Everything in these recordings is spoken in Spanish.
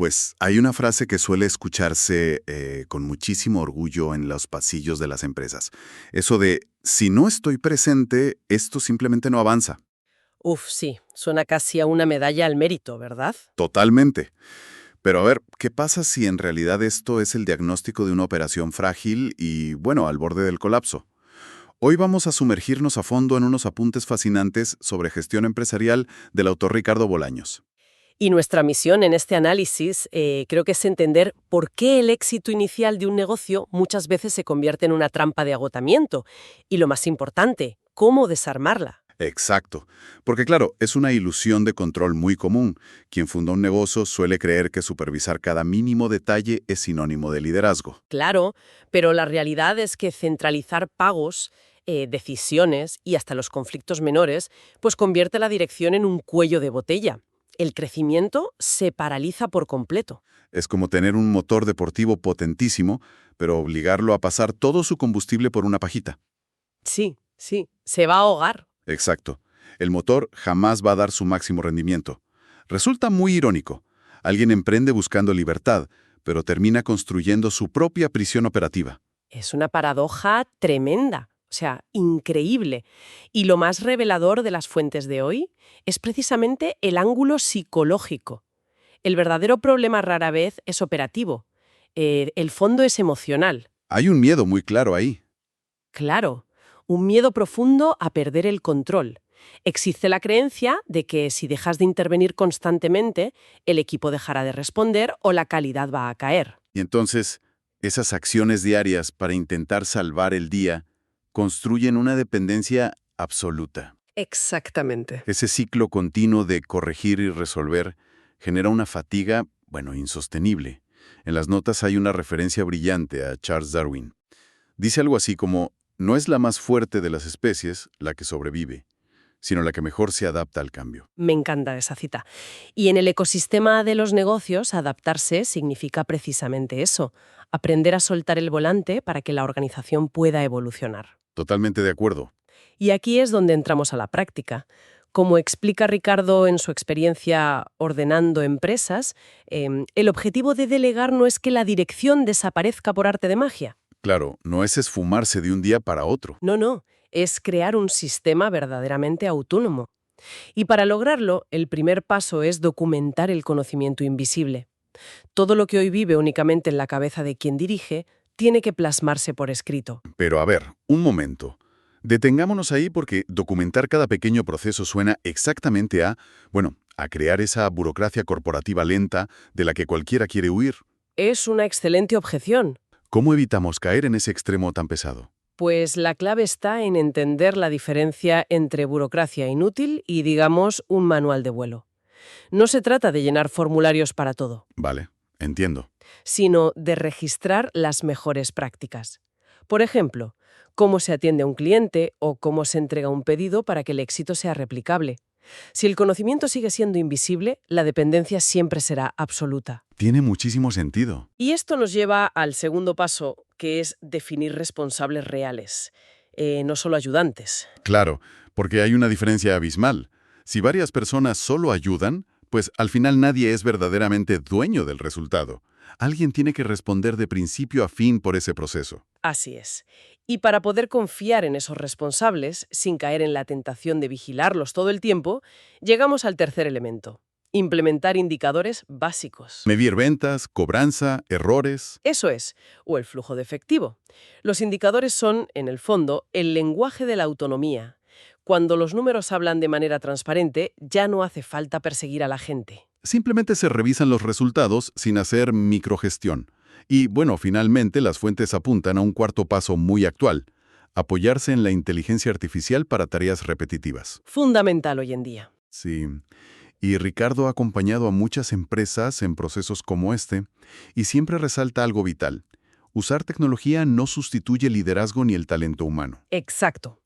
Pues hay una frase que suele escucharse con muchísimo orgullo en los pasillos de las empresas. Eso de, si no estoy presente, esto simplemente no avanza. Uf, sí, suena casi a una medalla al mérito, ¿verdad? Totalmente. Pero a ver, ¿qué pasa si en realidad esto es el diagnóstico de una operación frágil y, bueno, al borde del colapso? Hoy vamos a sumergirnos a fondo en unos apuntes fascinantes sobre gestión empresarial del autor Ricardo Bolaños. Y nuestra misión en este análisis creo que es entender por qué el éxito inicial de un negocio muchas veces se convierte en una trampa de agotamiento. Y lo más importante, cómo desarmarla. Exacto. Porque claro, es una ilusión de control muy común. Quien funda un negocio suele creer que supervisar cada mínimo detalle es sinónimo de liderazgo. Claro, pero la realidad es que centralizar pagos, decisiones y hasta los conflictos menores, pues convierte la dirección en un cuello de botella. El crecimiento se paraliza por completo. Es como tener un motor deportivo potentísimo, pero obligarlo a pasar todo su combustible por una pajita. Sí, sí, se va a ahogar. Exacto. El motor jamás va a dar su máximo rendimiento. Resulta muy irónico. Alguien emprende buscando libertad, pero termina construyendo su propia prisión operativa. Es una paradoja tremenda, o sea, increíble. Y lo más revelador de las fuentes de hoy es precisamente el ángulo psicológico. El verdadero problema rara vez es operativo. El fondo es emocional. Hay un miedo muy claro ahí. Claro, un miedo profundo a perder el control. Existe la creencia de que si dejas de intervenir constantemente, el equipo dejará de responder o la calidad va a caer. Y entonces, esas acciones diarias para intentar salvar el día construyen una dependencia absoluta. Exactamente. Ese ciclo continuo de corregir y resolver genera una fatiga, bueno, insostenible. En las notas hay una referencia brillante a Charles Darwin. Dice algo así como, no es la más fuerte de las especies la que sobrevive, sino la que mejor se adapta al cambio. Me encanta esa cita. Y en el ecosistema de los negocios, adaptarse significa precisamente eso, aprender a soltar el volante para que la organización pueda evolucionar. Totalmente de acuerdo. Y aquí es donde entramos a la práctica. Como explica Ricardo en su experiencia ordenando empresas, el objetivo de delegar no es que la dirección desaparezca por arte de magia. Claro, no es esfumarse de un día para otro. No, no, es crear un sistema verdaderamente autónomo. Y para lograrlo, el primer paso es documentar el conocimiento invisible. Todo lo que hoy vive únicamente en la cabeza de quien dirige tiene que plasmarse por escrito. Pero a ver, un momento. Detengámonos ahí porque documentar cada pequeño proceso suena exactamente a crear esa burocracia corporativa lenta de la que cualquiera quiere huir. Es una excelente objeción. ¿Cómo evitamos caer en ese extremo tan pesado? Pues la clave está en entender la diferencia entre burocracia inútil y, digamos, un manual de vuelo. No se trata de llenar formularios para todo, Vale, entiendo. sino de registrar las mejores prácticas. Por ejemplo, cómo se atiende a un cliente o cómo se entrega un pedido para que el éxito sea replicable. Si el conocimiento sigue siendo invisible, la dependencia siempre será absoluta. Tiene muchísimo sentido. Y esto nos lleva al segundo paso, que es definir responsables reales, no solo ayudantes. Claro, porque hay una diferencia abismal. Si varias personas solo ayudan, pues al final nadie es verdaderamente dueño del resultado. Alguien tiene que responder de principio a fin por ese proceso. Así es. Y para poder confiar en esos responsables, sin caer en la tentación de vigilarlos todo el tiempo, llegamos al tercer elemento: implementar indicadores básicos. Medir ventas, cobranza, errores. Eso es, o el flujo de efectivo. Los indicadores son, en el fondo, el lenguaje de la autonomía. Cuando los números hablan de manera transparente, ya no hace falta perseguir a la gente. Simplemente se revisan los resultados sin hacer microgestión. Y bueno, finalmente las fuentes apuntan a un cuarto paso muy actual: apoyarse en la inteligencia artificial para tareas repetitivas. Fundamental hoy en día. Sí. Y Ricardo ha acompañado a muchas empresas en procesos como este, y siempre resalta algo vital. Usar tecnología no sustituye el liderazgo ni el talento humano. Exacto.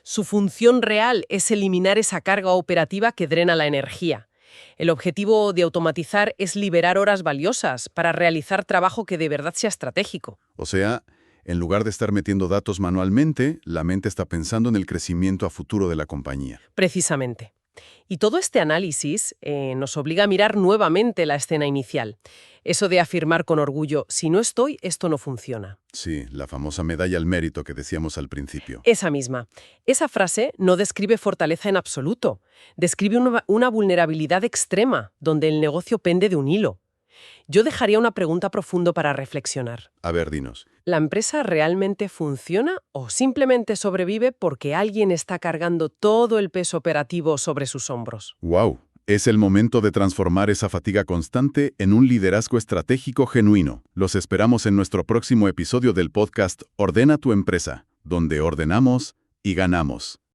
Su función real es eliminar esa carga operativa que drena la energía. El objetivo de automatizar es liberar horas valiosas para realizar trabajo que de verdad sea estratégico. O sea, en lugar de estar metiendo datos manualmente, la mente está pensando en el crecimiento a futuro de la compañía. Precisamente. Y todo este análisis nos obliga a mirar nuevamente la escena inicial. Eso de afirmar con orgullo, si no estoy, esto no funciona. Sí, la famosa medalla al mérito que decíamos al principio. Esa misma. Esa frase no describe fortaleza en absoluto. Describe una vulnerabilidad extrema, donde el negocio pende de un hilo. Yo dejaría una pregunta profunda para reflexionar. A ver, dinos. ¿La empresa realmente funciona o simplemente sobrevive porque alguien está cargando todo el peso operativo sobre sus hombros? ¡Wow! Es el momento de transformar esa fatiga constante en un liderazgo estratégico genuino. Los esperamos en nuestro próximo episodio del podcast Ordena tu empresa, donde ordenamos y ganamos.